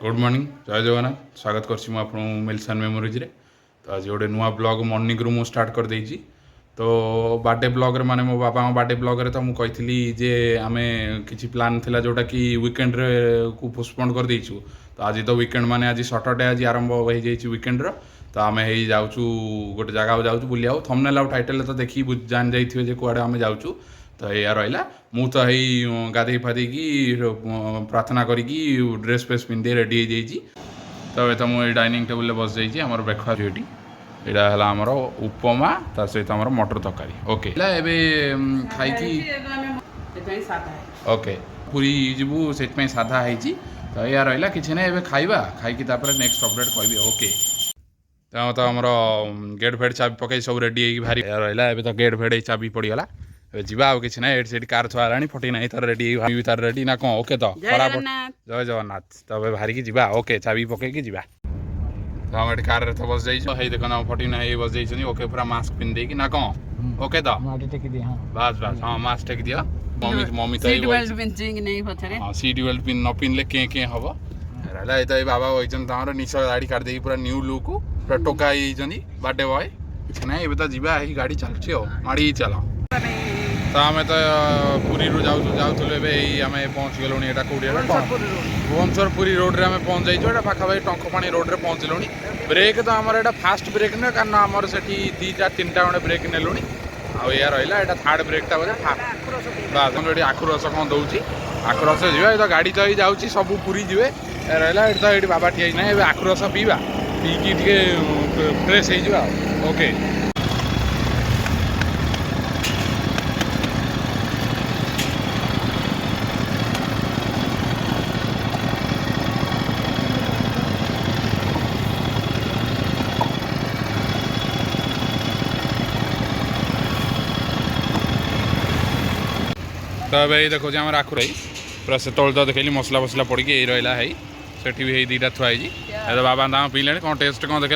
Good morning जय जगन्नाथ स्वागत करछि मु आपन मेलसन मेमोरीज रे। तो आज गोटे नुआ ब्लॉग मॉर्निंग रु स्टार्ट कर देइछि। तो बर्थडे ब्लॉग रे माने मो बाबा बर्थडे ब्लॉग रे तो मु कहिथिली जे आमे किछि प्लान थिला जोटा कि वीकेंड रे को पोस्टपोन कर देइछु। तो आज तो वीकेंड माने आज सैटरडे आज आरंभ होई जाइछि वीकेंड रो। तो आमे हेई जाउछु गोटे जगह जाउछु बुलियाउ थंबनेल आउ टाइटल तो देखि जान जाइथिबे जे कुआडे आमे जाउछु। तो या रहा मु तो यही गाधे फाधे की प्रार्थना करी ड्रेस फ्रेस पिंधे रेडी हो जाइए। तो ये मुझे डाइनिंग टेबुल बस जाइए आम ब्रेकफास्ट ये यहाँ है आमर उपमा ता सहित आम मटर तरकारी ओके खाई ओके पूरी जीवु से साधा है। तो या रहा कि ना खाइबा खाई नेक्स्ट अपडेट कह ओके। तो आम गेट फेट चाबी पकई सब रेडी भारी रहा तो गेट फेट चाबी पड़गला जीवा आ किसी ना से कार थुआ फटी ना तार रेडी तार रेडी ना कौन ओके। तो खराब जय जगन्नाथ तब बाहरिकी जा ओके चाबी पकईकी जा। तो हम कार रे तो बस जाइए देख ना फटी ना बस जाइए ओके पूरा मास्क पिंधे ना कौन ओके। तो बस बस हाँ मास्क टेक दिया मम्मी मम्मी तो सीट बेल्ट पिन न पिनले के हम रहा तो बाबा वही निश गाड़ी काटिदे पूरा न्यू लुक पूरा टोका बर्थडे बॉय किसी ना ये जी गाड़ी चलती माड़ी चल। तो आम तो पुरी जाऊँ आम पहुँच गलु यहाँ कौटे भुवनेश्वर पुरी रोड रे आम पहुँच जाइए पाखापाखि टंकपाणी रोड रे पहुँचलु। ब्रेक तो आमर यहाँ फास्ट ब्रेक नुहे कारण आमर से 2-3 खंडे ब्रेक नेलु आ रहा यहाँ थार्ड ब्रेकटा बोले बास ये आखु रस कौन दौर आखु रस जी तो गाड़ी तो जाऊँगी सब पुरी जी रहा तो ये बाबा ठिया ना ये आखु रस पीवा पीकी फ्रेश हो ओके। तो ये देखो आम आखु रही पूरा से तो देखली मसला फसला पड़ी रहा है सेठी भी दीटा थुआई तो बाबा दाम पीले कौन टेस्ट कौन देख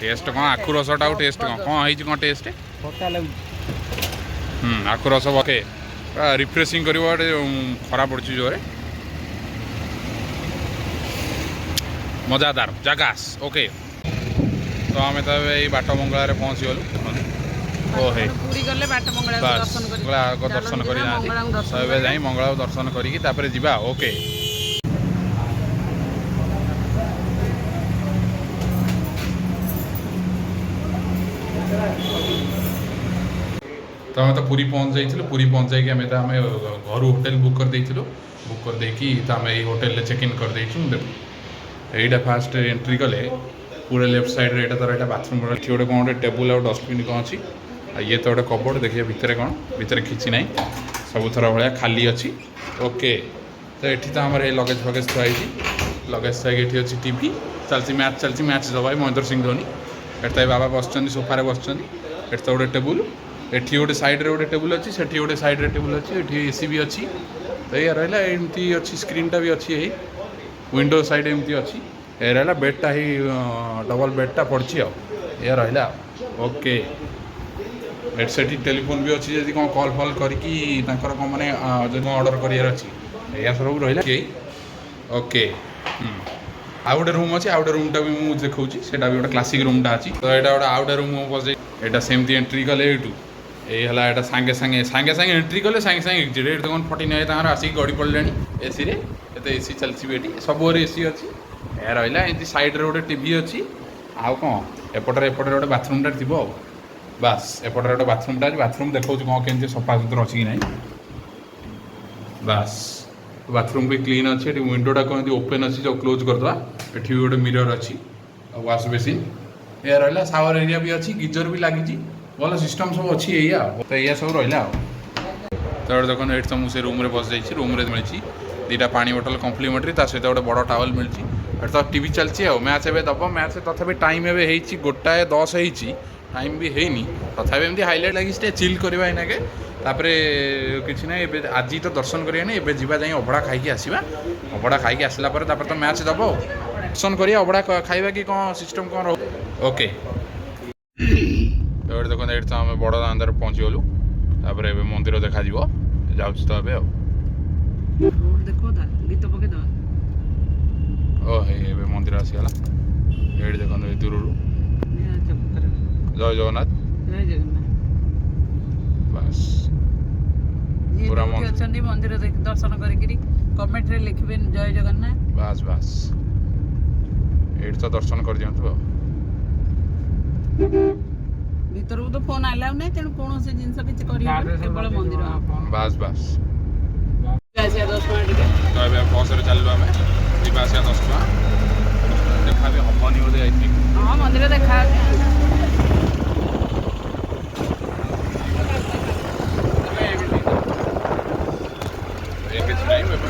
टेस्ट कौन आखु रसटा टेस्ट कौन कौन कौन टेस्ट आखु रस ओके रिफ्रेशिंग कर खरा पड़ी जोरे मजादार जगास ओके। तो आम तो ये बाट मंगला पहुँची गलु ओहे दर्शन कर जाई मंगला दर्शन करी जीवा ओके। तो आम तो पूरी पहुँच जाइए पूरी पहुँच जाइए आम घर होटेल बुक कर देइथिलु बुक कर देकी तो आम ये होटेल चेक इन कर देइछु। देखो फास्ट एंट्री कले पूरे लेफ्ट साइड रे तार एटा बाथरूम गोटे कौन गोटे टेबुल और डस्टबिन कौन अच्छी ये तो गोटे कबोर्ड देखिए भितर कौन भितर किसी ना सब थर भाया खाली अच्छी ओके। तो ये तो आम लगेज फगेज थुआई लगेज थी ये अच्छी टीवी चलती मैच दबा महेंद्र सिंह धोनी एट बाबा बस सोफारे बस एट तो गोटे टेबुल एटी गोटे सैड्रे गोटे टेबुल अच्छी से गोटे सैड्रे टेबुल अच्छी ये एसी भी अच्छी। तो ये रहा एमती अच्छी स्क्रीनटा भी अच्छी यही विंडो साइड एमती अच्छी ये रहा बेडटा ही डबल बेडटा पड़ी आ रहा ओके। एट से टेलीफोन भी अच्छी जब कौन कल फल करके कौन मैंने जो ऑर्डर करार अच्छी या सब रही ओके। आउ गोटे रूम अच्छी आउ गोटे रूमटा भी मुझे देखा से गोटे क्लासिक रूमटा अच्छी। तो यहाँ गोटे आउ गोटे रूम बस यहाँ सेमती एंट्री कले ये सागे सागे एंट्री कले सागे सागे एक्जिट कौन फटी ना आसिक गड़ी पड़े एसी रे तो एसी चलती सब एसी अच्छी यह रहा एमती सैड्रे गोटे टीवी अच्छी आउ कौन एपटे गोटे बाथरूमटा थी बास एपटे गोटे बाथरूमटा बाथरूम देखा कौन केमती सफा सुतरा अच्छी कि ना बास बाथरूम भी क्लीन अच्छी ये विंडोटा कौन ओपन अच्छी जो क्लोज करदे ये भी गोटे मिरर अच्छी वाश बेसिन यह रहा शावर एरिया भी अच्छी गीजर भी लगी भल सिस्टम सब अच्छी या तो यह सब रहा। तो देखो ये तो मुझे रूम रे बस जाइए रूम रे मिली 2टा पानी बोतल कम्प्लीमेंटरी सहित गोटे बड़ टावल मिली तो टीवी चलती है मैच एवं दब मैच तथा टाइम एवं गोटाए 10 टाइम भी है तथा एमती हाइलाइट लगी चिल करवा इनाके किसी ना आज तो दर्शन करें जा अभड़ा खाई आसवा अभड़ा खाई आसला तो मैच दब दर्शन करिए अभड़ा खाइबा कि कौन सिस्टम कौन ओके। तो देखो ये तो आम बड़ दांदर पहुँची गलु मंदिर देखा जाऊँ तो ए देखो गीत पके दो ओ हे मंदिर आसीगला ये देखते दूर जय जगन्नाथ बस पूरा मंदिर दर्शन करी कमेंट रे लिखबे जय जगन्नाथ बस बस ये तो दर्शन कर दियंतु भीतर तो फोन अलाउ नहीं तेणु कौन से जिनस किछ करी केवल मंदिर बस बस आसिया 10 मिनिट तो ए बस रे चललु आमे जीवा आसिया 10 टका देखा भी हबनी बोले आई थिंक हां मंदिर देखा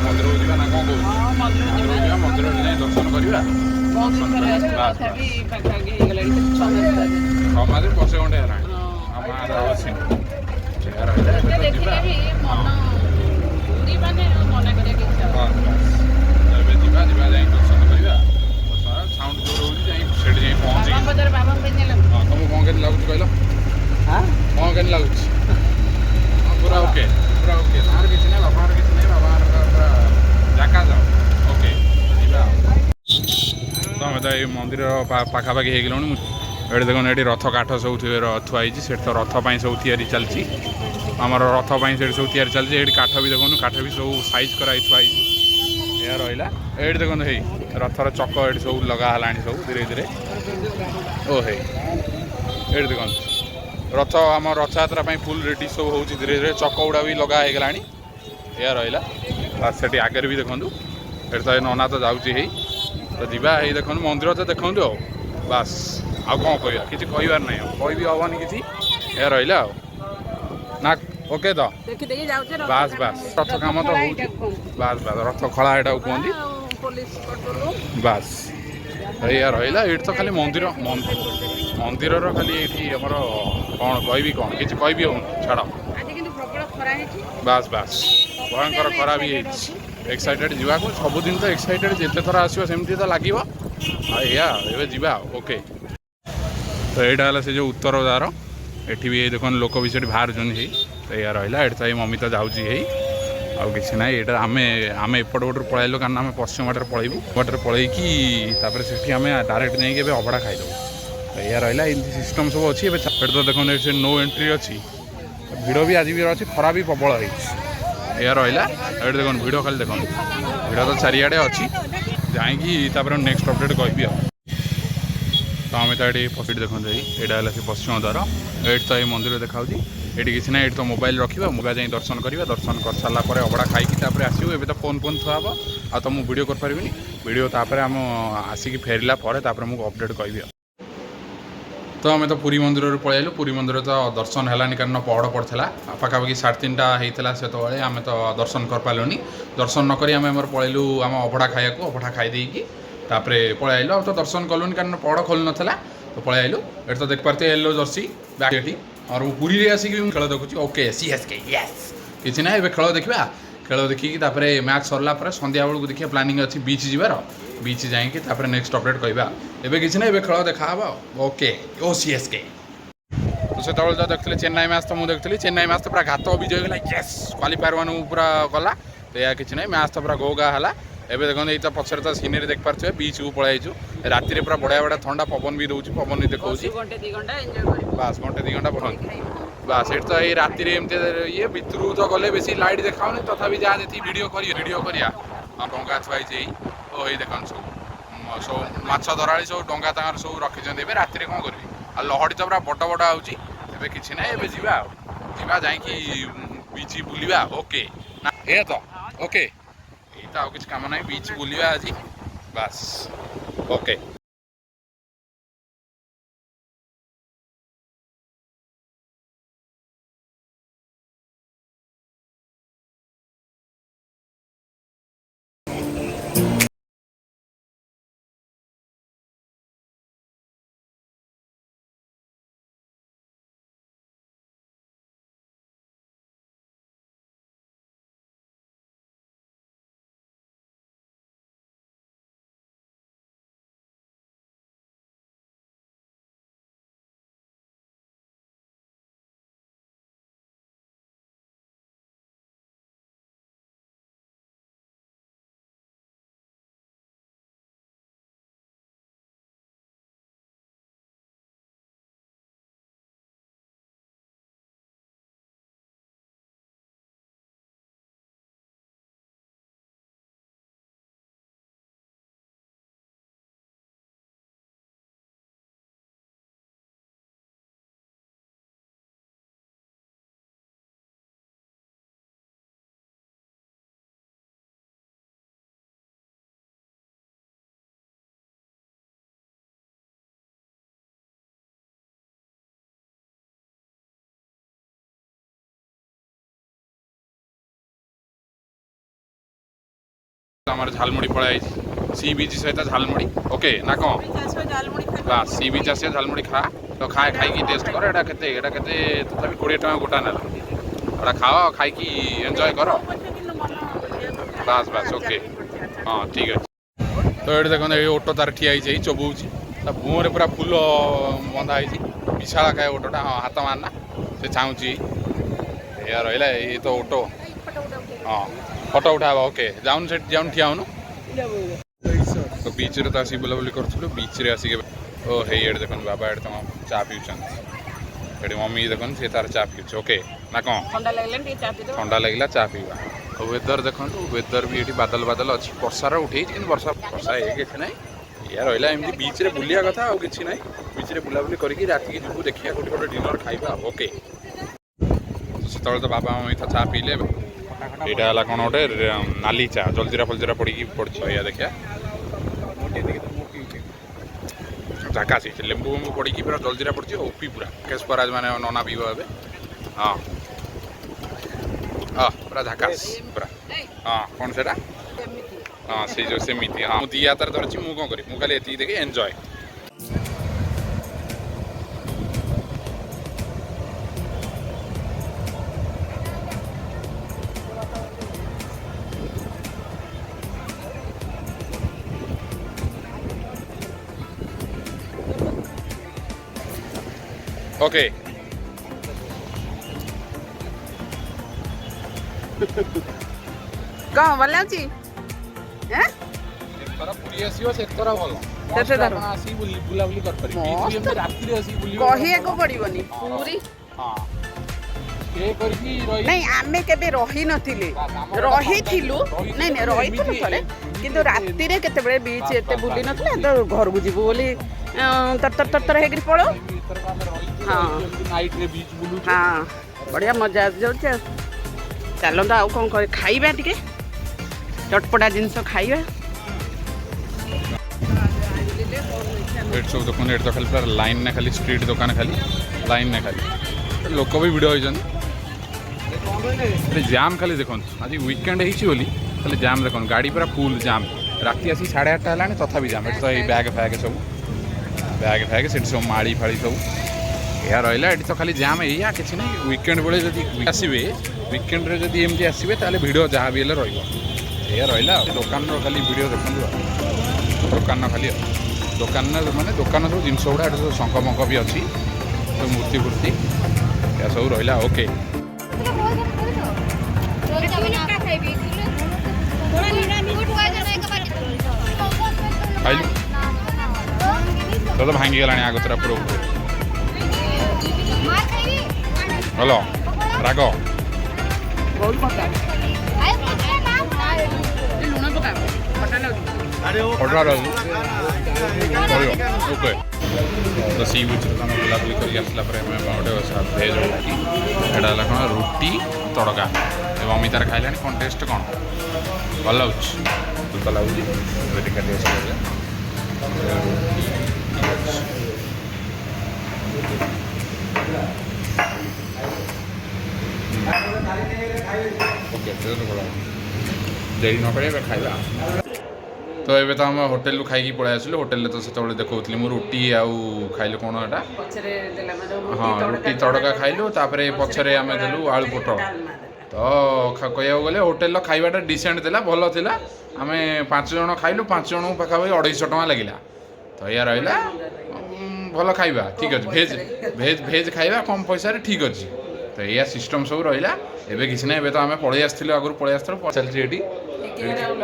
मंदिर जीवा ना कौन कह मंदिर दर्शन करवा समाधि बसे घंटे है दर्शन करवा साउंड जोर होती पहुँच तुमको कौन के लगुच कहल कौन के लगुच पूरा ओके तार किसी ना बाबार किसी नहीं बाबार पूरा जाका जाओ ओके तो आम तो ये मंदिर पाखापाखि हो गलुँ ये देखो ये रथ काठ सब थुआई से तो रथपाई सब तैयारी चलती आमर रथपाई से सब तैयारी चलती ये काठ भी देखो काठ भी सब साइज कराई थुआई या रहा ये देखो हे रथर चक ये सब लगा सब धीरे धीरे ओ हे ये देखो रथ आम रथयात्रा फुल रेडी सब हो धीरे धीरे चक गुड़ा भी लगा हो गला या रहा से आगे भी देखूँ ये तो नना तो जाऊँगी तो जीवा ये देखो मंदिर तो देखूँ बास आउ कौन कह कि कहार ना कह हबनी कि रहा ना ओके तो बास बास रथ काम तो हो बास बास रथ खड़ा यहाँ कहती बास या रहा ये तो खाली मंदिर मंदिर खाली ये आमर कौन कह कि कह छाड़ बास बास भयंकर खरा भी एक्साइटेड जावाक सबुदिन तो एक्साइटेड जिते थर आसो सेमती तो लगे या जा ओके तो यहाँ से जो उत्तर द्वार एटी भी देख लोक भी से बाहर तो या रहा ये तो मम्मी तो जाऊँगी आउ कि ना यहाँ आम एपट गोटे पलैलु कारण आम पश्चिम बाटर पलैबू बाटर पलैकी से आम डायरेक्ट नहीं अभड़ा खाईदेव तो या रहा एमती सिस्टम सब अच्छी तो देखो से नो एंट्री अच्छी भिड़ भी आज भी अच्छी खरा भी प्रबल है या रहा ये देखो भिड़ खाली देखो भिड़ तो चारिआडे अच्छी जाइए नेक्स्ट अपडेट कहि तो आम तो ये पॉजिट देखते यहाँ से पश्चिम द्वार ये तो ये मंदिर देखा ये किसी ना ये तो मोबाइल रखा मोबाइल जाए दर्शन करवा दर्शन कर सारापर अबड़ा खाई आसो ए तो फोन फोन थुआ हम आ तो मुझे वीडियो कर पारिनी वीडियो तापर आम आसिक फेरला मुझे अपडेट कहि तो आम तो पुरी मंदिर पलैलु पुरी मंदिर तो दर्शन है कारण पहड़ पड़ता पाखापाखि 3:30 होता से तो आम तो दर्शन कर पार्लुनि दर्शन नक आम पलैलु आम अभड़ा खाया अभड़ा खाई तापर पलैलु आ तो दर्शन कलुनि कारण पहड़ खोल नाला तो पलैलु ये तो देख पारे येलो जर्सी बैग और पुरी आसिक खेल देखुची ओके सीएसके यस किसी ना ये खेल देखा खेल देखिकी मैच सरला संध्या बेलू देखिए प्लानिंग अच्छी बीच जीवार बीच जाइए नेक्स्ट अपडेट कहवा एवं किसी ना ये खेल देखा ओके ओ सीएसके तो से तो देखते चेन्नई मैच तो मुझे देखी चेन्नई मैच तो पूरा घात विजय गला यस क्वालिफायर वन पूरा गला तो यह किसी ना मैच तो पूरा गो गा है एवं देखते ये तो पचर तो सीनरी देख पारे बीच को पलैचु राति पूरा बढ़िया बढ़िया ठंडा पवन भी दूसरी पवन भी देखा बास घंटे 2 घंटा पढ़ बास ये तो ये राति ये भितर तो गले बेसी लाइट देखा तथा जहाँ जी वीडियो करा डा थुआई तो ये देखा सब सब माछ धराड़ी सब डा तक सब रखी राति कौन करी आ लहड़ी तो पूरा बड़ बड़ आउची किसी ना ये जा बीच बुलवा ओके ना ये तो ओके ये तो आउ किसी काम ना बीच बुलवा आज बास ओके। ଆମର ଝାଲମୁଢ଼ି ପଳେଇ ଆଇଛି ସି ବିଚ୍ ସହିତ ଝାଲମୁଢ଼ି ଓକେ ନା କ'ଣ ବାସ୍ ସି ବିଚ୍ ଆସିବ ଝାଲମୁଢ଼ି ଖା ତ ଖାଇକି ଟେଷ୍ଟ କର ଏଇଟା କେତେ ତଥାପି 20 ଟଙ୍କା ଗୋଟା ନେଲା ଏଇଟା ଖାଅ ଖାଇକି ଏନ୍ଜୟ କର ବାସ୍ ବାସ୍ ଓକେ ହଁ ଠିକ୍ ଅଛି ତ ଏଠି ଦେଖନ୍ତୁ ଏଇ ଅଟୋ ତାର ଠିଆ ହେଇଛି ଏଇ ଚବଉଛି ତା ମୁହଁରେ ପୁରା ଫୁଲ ବନ୍ଧା ହେଇଛି ବିଶାଳ କାଏ ଅଟୋଟା ହଁ ହାତ ମାରନା ସେ ଚାହୁଁଛି ଏଇଆ ରହିଲା ଏଇ ତ ଅଟୋ ହଁ ଫଟୋ ଉଠାବ ଓକେ ଯାଉନୁ ସେଠି ଯାଉନୁ ଠିଆ ହେଉନୁ ତ ବିଚ୍ରେ ତ ଆସିକି ବୁଲାବୁଲି କରୁଥିଲୁ ବିଚ୍ରେ ଆସିକି ଓ ହେଇ ଏଠି ଦେଖନ୍ତୁ ବାବା ଏଠି ତମ ଚା ପିଉଛନ୍ତି ଏଠି ମମ୍ମି ଦେଖନ୍ତୁ ସେ ତାର ଚା ପିଉଛି ଓକେ ନା କ'ଣ ଥଣ୍ଡା ଲାଗିଲା ଚା ପିଇବା ଆଉ ୱେଦର ଦେଖନ୍ତୁ ୱେଦର ବି ଏଠି ବାଦଲ ଅଛି ବର୍ଷାର ଉଠେଇଛି କିନ୍ତୁ ବର୍ଷା କିଛି ନାହିଁ ଏଇଆ ରହିଲା ଏମିତି ବିଚ୍ରେ ବୁଲିବା କଥା ଆଉ କିଛି ନାହିଁ ବିଚ୍ରେ ବୁଲାବୁଲି କରିକି ରାତିକି ଯିବୁ ଦେଖିବା ଗୋଟେ ଡିନର ଖାଇବା ଓକେ ସେତେବେଳେ ତ ବାବା ମମ୍ମି ତ ଚା ପିଇଲେ ଏଇଟା ହେଲା କ'ଣ ଗୋଟେ ନାଲି ଚା ଜଲଜିରା ଫଲଜିରା ପଡ଼ିକି ପଡ଼ିଛି ଏଇଆ ଦେଖିବା ଝାକାସ ହେଇଛି ଲେମ୍ବୁ ଫେମ୍ବୁ ପଡ଼ିକି ପୁରା ଜଲଜିରା ପଡ଼ିଛି ଓପି ପୁରା କେଶପରାଜ ମାନେ ନନା ପିଇବ ଏବେ ହଁ ହଁ ପୁରା ଝାକାସ ପୁରା ହଁ କ'ଣ ସେଇଟା ହଁ ସେଇ ଯେଉଁ ସେମିତି ହଁ ମୁଁ ଦୁଇ ହାତରେ ଧରିଛି ମୁଁ କ'ଣ କରିବି ମୁଁ ଖାଲି ଏତିକି ଦେଖି ଏନ୍ଜୟ ଓକେ କ'ଣ ଭଲ ଲାଗୁଛି ଯେତେଥର ପୁରୀ ଆସିବ ସେଥର ଭଲ ଆସିକି ବୁଲାବୁଲି କରିପାରିବେ ରାତିରେ ଆସିକି ବୁଲିବ କହିବାକୁ ପଡ଼ିବନି ପୁରୀ ନାଇଁ ଆମେ କେବେ ରହିନଥିଲେ ରହିଥିଲୁ ନାଇଁ ରହିଥିଲୁ ଥରେ କିନ୍ତୁ ରାତିରେ କେତେବେଳେ ବିଚ୍ ଏତେ ବୁଲି ନଥିଲେ ତ ଘରକୁ ଯିବୁ ବୋଲି ତରତର ହେଇକିରି ପଳଉ ହଁ ହଁ ବଢ଼ିଆ ମଜା ଆସିଯାଉଛି ଆଉ ଚାଲନ୍ତୁ ଆଉ କ'ଣ କରି ଖାଇବା ଟିକେ ଚଟପଟା ଜିନିଷ ଖାଇବା ଏଠି ସବୁ ଦୋକାନ ଏଠି ତ ଖାଲି ପୁରା ଲାଇନ୍ ନା ଖାଲି ଷ୍ଟ୍ରିଟ୍ ଦୋକାନ ଖାଲି ଲାଇନ୍ ନା ଖାଲି ଲୋକ ବି ଭିଡ଼ ହେଇଛନ୍ତି ଜାମ୍ ଖାଲି ଦେଖନ୍ତୁ ଆଜି ୱିକେଣ୍ଡ ହେଇଛି ବୋଲି ଖାଲି ଜାମ୍ ଦେଖନ୍ତୁ ଗାଡ଼ି ପୁରା ଫୁଲ୍ ଜାମ୍ ରାତି ଆସି 8:30 ହେଲାଣି ତଥାପି ଜାମ୍ ଏଠି ତ ଏଇ ବ୍ୟାଗ୍ ଫ୍ୟାଗ୍ ସେଠି ସବୁ ମାଳି ଫାଳି ସବୁ ଏହା ରହିଲା ଏଠି ତ ଖାଲି ଜାମ୍ ଏଇଆ କିଛି ନାହିଁ ୱିକେଣ୍ଡ ବେଳେ ଯଦି ଆସିବେ ୱିକେଣ୍ଡରେ ଯଦି ଏମିତି ଆସିବେ ତାହେଲେ ଭିଡ଼ ଯାହା ବି ହେଲେ ରହିବ ଏଇଆ ରହିଲା ଆଉ ଦୋକାନର ଖାଲି ଭିଡ଼ିଓ ଦେଖନ୍ତୁ ଆଉ ଦୋକାନ ଖାଲି ଆଉ ଦୋକାନରେ ମାନେ ଦୋକାନ ସବୁ ଜିନିଷ ଗୁଡ଼ା ଏଠି ସବୁ ଶଙ୍ଖ ମଙ୍କ ବି ଅଛି ସବୁ ମୂର୍ତ୍ତି ଫୁର୍ତ୍ତି ଏହା ସବୁ ରହିଲା ଓକେ ଖାଇଲୁ ତ ଭାଙ୍ଗିଗଲାଣି ଆଗତୁରା ପୁରା ଭଲ ରାଗ ଓକେ ତ ସି ବିଚ୍ରେ ଆମେ ବୁଲାବୁଲି କରିକି ଆସିଲା ପରେ ଆମେ ଗୋଟେ ଭେଜ୍ ରୁଟି ଏଇଟା ହେଲା କ'ଣ ରୁଟି ତଡ଼କା ଏବଂ ଅମିତାର ଖାଇଲାଣି କ'ଣ ଟେଷ୍ଟ କ'ଣ ଭଲ ଲାଗୁଛି ଭଲ ଲାଗୁଛି ଟିକେ ଟେଷ୍ଟ କରିବା ଓକେ ଡେରି ନ କରିବା ଖାଇବା ତ ଏବେ ତ ଆମେ ହୋଟେଲରୁ ଖାଇକି ପଳେଇ ଆସିଲୁ ହୋଟେଲରେ ତ ସେତେବେଳେ ଦେଖାଉଥିଲି ମୁଁ ରୁଟି ଆଉ ଖାଇଲୁ କ'ଣ ଏଇଟା ହଁ ରୁଟି ତଡ଼କା ଖାଇଲୁ ତାପରେ ପଛରେ ଆମେ ଦେଲୁ ଆଳୁ ପୋଟଳ ତ କହିବାକୁ ଗଲେ ହୋଟେଲର ଖାଇବାଟା ଡିସେଣ୍ଟ ଥିଲା ଭଲ ଥିଲା ଆମେ 5 ଜଣ ଖାଇଲୁ 5 ଜଣଙ୍କୁ ପାଖାପାଖି 250 ଟଙ୍କା ଲାଗିଲା ତ ଏଇଆ ରହିଲା ଭଲ ଖାଇବା ଠିକ୍ ଅଛି ଭେଜ୍ ଖାଇବା କମ୍ ପଇସାରେ ଠିକ୍ ଅଛି ତ ଏଇଆ ସିଷ୍ଟମ୍ ସବୁ ରହିଲା ଏବେ କିଛି ନାହିଁ ଏବେ ତ ଆମେ ପଳେଇ ଆସିଥିଲୁ ଆଗରୁ ଚାଲିଛି ଏଠି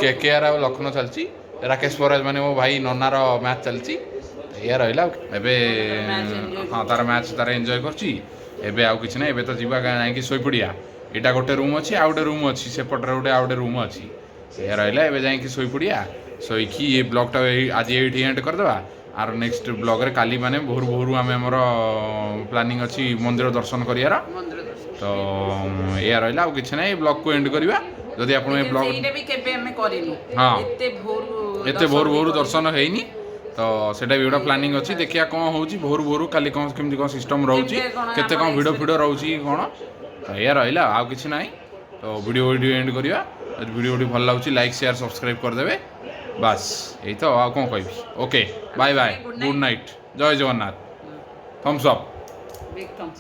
KKR ଆଉ ଲକ୍ଷ୍ନୌ ଚାଲିଛି ରାକେଶ ପରାଜ ମାନେ ମୋ ଭାଇ ନନାର ମ୍ୟାଚ୍ ଚାଲିଛି ଏଇଆ ରହିଲା ଏବେ ହଁ ତାର ମ୍ୟାଚ୍ ତାର ଏନ୍ଜୟ କରୁଛି ଏବେ ଆଉ କିଛି ନାହିଁ ଏବେ ତ ଯିବା ଯାଇକି ଶୋଇପଡ଼ିବା ଏଇଟା ଗୋଟେ ରୁମ୍ ଅଛି ଆଉ ଗୋଟେ ରୁମ୍ ଅଛି ସେପଟରେ ଗୋଟେ ଆଉ ଗୋଟେ ରୁମ୍ ଅଛି ଏଇଆ ରହିଲା ଏବେ ଯାଇକି ଶୋଇପଡ଼ିବା ଶୋଇକି ଏ ବ୍ଲଗ୍ଟା ଆଜି ଏଇଠି ଏଣ୍ଡ କରିଦେବା ଆର ନେକ୍ସଟ ବ୍ଲଗ୍ରେ କାଲି ମାନେ ଭୋରୁ ଆମେ ଆମର ପ୍ଲାନିଂ ଅଛି ମନ୍ଦିର ଦର୍ଶନ କରିବାର ତ ଏଇଆ ରହିଲା ଆଉ କିଛି ନାହିଁ ବ୍ଲଗ୍କୁ ଏଣ୍ଡ କରିବା ଯଦି ଆପଣ ଏ ବ୍ଲଗ୍ ହଁ ଏତେ ଭୋରୁ ଦର୍ଶନ ହେଇନି ତ ସେଇଟା ବି ଗୋଟେ ପ୍ଲାନିଂ ଅଛି ଦେଖିବା କ'ଣ ହେଉଛି ଭୋରୁ କାଲି କ'ଣ କେମିତି କ'ଣ ସିଷ୍ଟମ୍ ରହୁଛି କେତେ କ'ଣ ଭିଡ଼ିଓ ରହୁଛି କ'ଣ ତ ଏଇଆ ରହିଲା ଆଉ କିଛି ନାହିଁ ତ ଭିଡ଼ିଓ ଏଣ୍ଡ କରିବା ভিডিওটি ভাল লাগুଛି লাইକ୍ সেয়ার সবসক্রাইব କରିଦେବେ ବାସ୍ ଏଇ ତ ଆଉ କ'ଣ କହିବି okay bye bye good night ଜୟ Jagannath thumbs up big Thums